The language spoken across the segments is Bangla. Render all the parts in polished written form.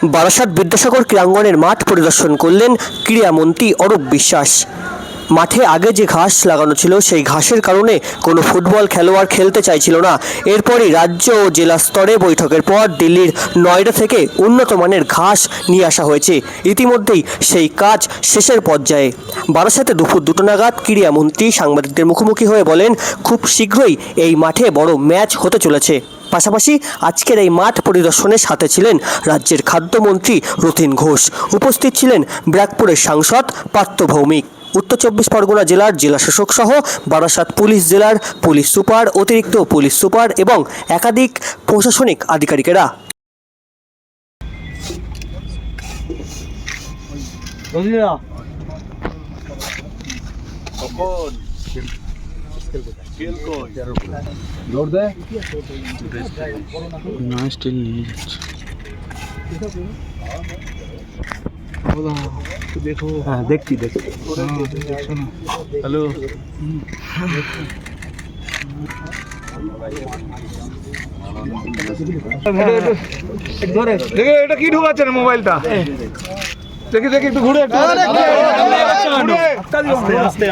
বারাসাত বিদ্যাসাগর ক্রীড়াঙ্গনের মাঠ পরিদর্শন করলেন ক্রীড়ামন্ত্রী অরূপ বিশ্বাস। মাঠে আগে যে ঘাস লাগানো ছিল সেই ঘাসের কারণে কোনো ফুটবল খেলোয়াড় খেলতে চাইছিল না। এরপরই রাজ্য ও জেলা স্তরে বৈঠকের পর দিল্লির নয়ডা থেকে উন্নত মানের ঘাস নিয়ে আসা হয়েছে। ইতিমধ্যেই সেই কাজ শেষের পর্যায়ে। বারাসাতে দুপুর 2টা নাগাদ ক্রীড়ামন্ত্রী সাংবাদিকদের মুখোমুখি হয়ে বলেন, খুব শীঘ্রই এই মাঠে বড় ম্যাচ হতে চলেছে। পাশাপাশি আজকের এই মাঠ পরিদর্শনের সাথে ছিলেন রাজ্যের খাদ্যমন্ত্রী রথীন ঘোষ। উপস্থিত ছিলেন ব্যারাকপুরের সাংসদ পার্থ ভৌমিক, উত্তর 24 পরগনা জেলার জেলাশাসক সহ বারাসাত পুলিশ জেলার পুলিশ সুপার, অতিরিক্ত পুলিশ সুপার এবং একাধিক প্রশাসনিক আধিকারিকেরা। না স্টিল নিয়ে যাচ্ছে। দেখো, হ্যাঁ দেখছি হ্যালো, দেখে এটা কি ঢুকাচ্ছে না মোবাইলটা, দেখি একটু ঘুরে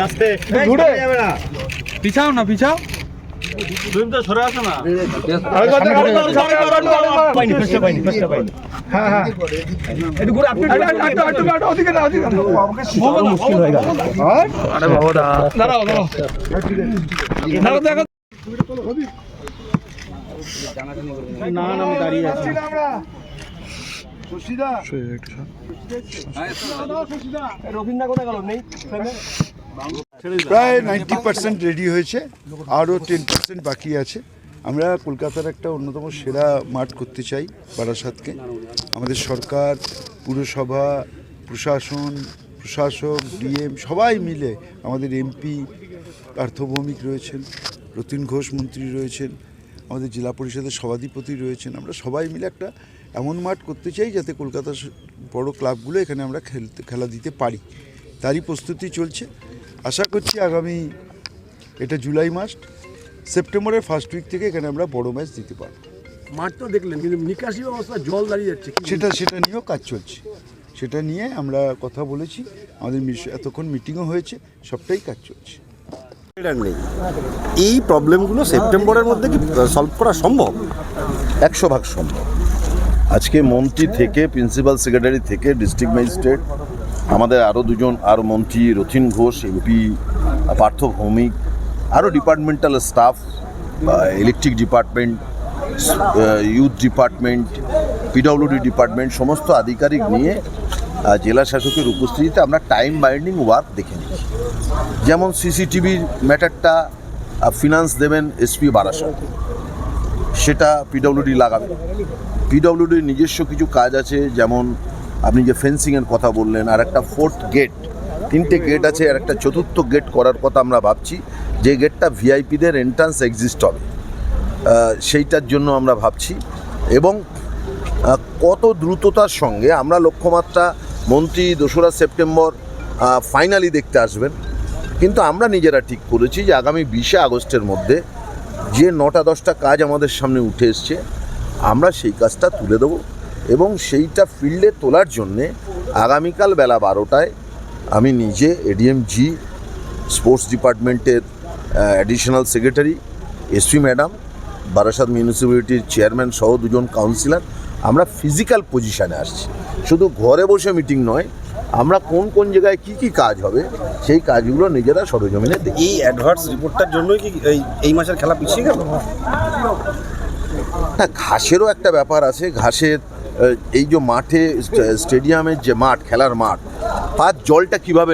আস্তে ঘুরে পিছাও না, পিছাও তুমি তো সরে আসো না। হ্যাঁ হ্যাঁ একটু ঘুরে ওদিকে না, মুশকিল হয়ে গেল। আরে বাবা দাঁড়াও দেখো না আমি দাঁড়িয়ে আছি। প্রায় 90% রেডি হয়েছে, আরও 10% বাকি আছে। আমরা কলকাতার একটা অন্যতম সেরা মাঠ করতে চাই বারাসাতকে। আমাদের সরকার, পুরসভা, প্রশাসন, প্রশাসক, ডিএম সবাই মিলে, আমাদের এমপি পার্থ ভৌমিক রয়েছেন, রথীন ঘোষ মন্ত্রী রয়েছেন, আমাদের জেলা পরিষদের সভাধিপতি রয়েছেন। আমরা সবাই মিলে একটা এমন মাঠ করতে চাই যাতে কলকাতার বড় ক্লাবগুলো এখানে আমরা খেলা দিতে পারি। তারই প্রস্তুতি চলছে। আশা করছি আগামী এটা জুলাই মাস, সেপ্টেম্বরের ফার্স্ট উইক থেকে এখানে আমরা বড় ম্যাচ দিতে পারব। মাঠ তো দেখলেন, কিন্তু নিকাশি ব্যবস্থা জল দাঁড়িয়ে যাচ্ছে, সেটা নিয়েও কাজ চলছে। সেটা নিয়ে আমরা কথা বলেছি, আমাদের এতক্ষণ মিটিংও হয়েছে, সবটাই কাজ চলছে। এই প্রবলেমগুলো সেপ্টেম্বরের মধ্যে কি সলভ করা সম্ভব? 100% সম্ভব। আজকে মন্ত্রী থেকে, প্রিন্সিপাল সেক্রেটারি থেকে, ডিস্ট্রিক্ট ম্যাজিস্ট্রেট, আমাদের আরও দুজন আরও মন্ত্রী রথীন ঘোষ, এমপি পার্থ ভৌমিক, আরও departmental staff, electric department, youth department, PWD department, সমস্ত আধিকারিক নিয়ে জেলা শাসকের উপস্থিতিতে আমরা টাইম বাইন্ডিং ওয়ার্ক দেখে নিচ্ছি। যেমন সিসিটিভির ম্যাটারটা ফিনান্স দেবেন এসপি বারাসাত, সেটা পিডব্লিউডি লাগাবে। পিডব্লিউডির নিজস্ব কিছু কাজ আছে, যেমন আপনি যে ফেন্সিংয়ের কথা বললেন, আর একটা 4th গেট, 3টে গেট আছে, আর একটা 4র্থ গেট করার কথা আমরা ভাবছি, যে গেটটা ভিআইপিদের এন্ট্রান্স এক্সিস্ট হবে, সেইটার জন্য আমরা ভাবছি। এবং কত দ্রুততার সঙ্গে আমরা লক্ষ্যমাত্রা, মন্ত্রী 2রা সেপ্টেম্বর ফাইনালি দেখতে আসবেন, কিন্তু আমরা নিজেরা ঠিক করেছি যে আগামী 20শে আগস্টের মধ্যে যে 9টা-10টা কাজ আমাদের সামনে উঠে এসছে, আমরা সেই কাজটা তুলে দেবো। এবং সেইটা ফিল্ডে তোলার জন্যে আগামীকাল বেলা 12টায় আমি নিজে এডিএমজি, স্পোর্টস ডিপার্টমেন্টের additional secretary, SP madam, Barasat মিউনিসিপ্যালিটির চেয়ারম্যান সহ 2জন কাউন্সিলর, আমরা ফিজিক্যাল পজিশানে আসছি। শুধু ঘরে বসে মিটিং নয়, আমরা কোন জায়গায় কি কাজ হবে সেই কাজগুলো নিজেরা সরজমিনে দেখি। এই অ্যাডভার্স রিপোর্টটার জন্যই কি এই মাসের খেলা পিছিয়ে গেল? না, ঘাসেরও একটা ব্যাপার আছে। ঘাসের এই যে মাঠে, স্টেডিয়ামের যে মাঠ, খেলার মাঠ, তার জলটা কীভাবে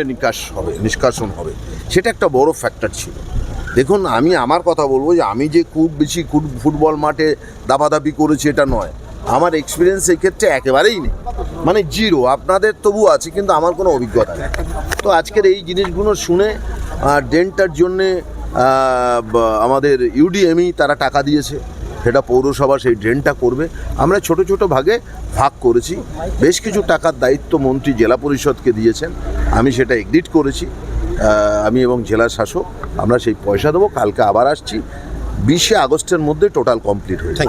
নিষ্কাশন হবে, সেটা একটা বড় ফ্যাক্টর ছিল। দেখুন, আমি আমার কথা বলবো যে আমি যে খুব বেশি ফুটবল মাঠে দাবাদাবি করেছি এটা নয়, আমার এক্সপিরিয়েন্স এই ক্ষেত্রে একেবারেই নেই, মানে জিরো। আপনাদের তবু আছে, কিন্তু আমার কোনো অভিজ্ঞতা নেই। তো আজকের এই জিনিসগুলো শুনে ড্রেনটার জন্যে আমাদের ইউডিএমই তারা টাকা দিয়েছে, সেটা পৌরসভা সেই ড্রেনটা করবে। আমরা ছোট ভাগে ভাগ করেছি। বেশ কিছু টাকার দায়িত্ব মন্ত্রী জেলা পরিষদকে দিয়েছেন, আমি সেটা এগ্রিড করেছি। আমি এবং জেলা শাসক আমরা সেই পয়সা দেবো। কালকে আবার আসছি, 20শে আগস্টের মধ্যে টোটাল কমপ্লিট হয়েছে।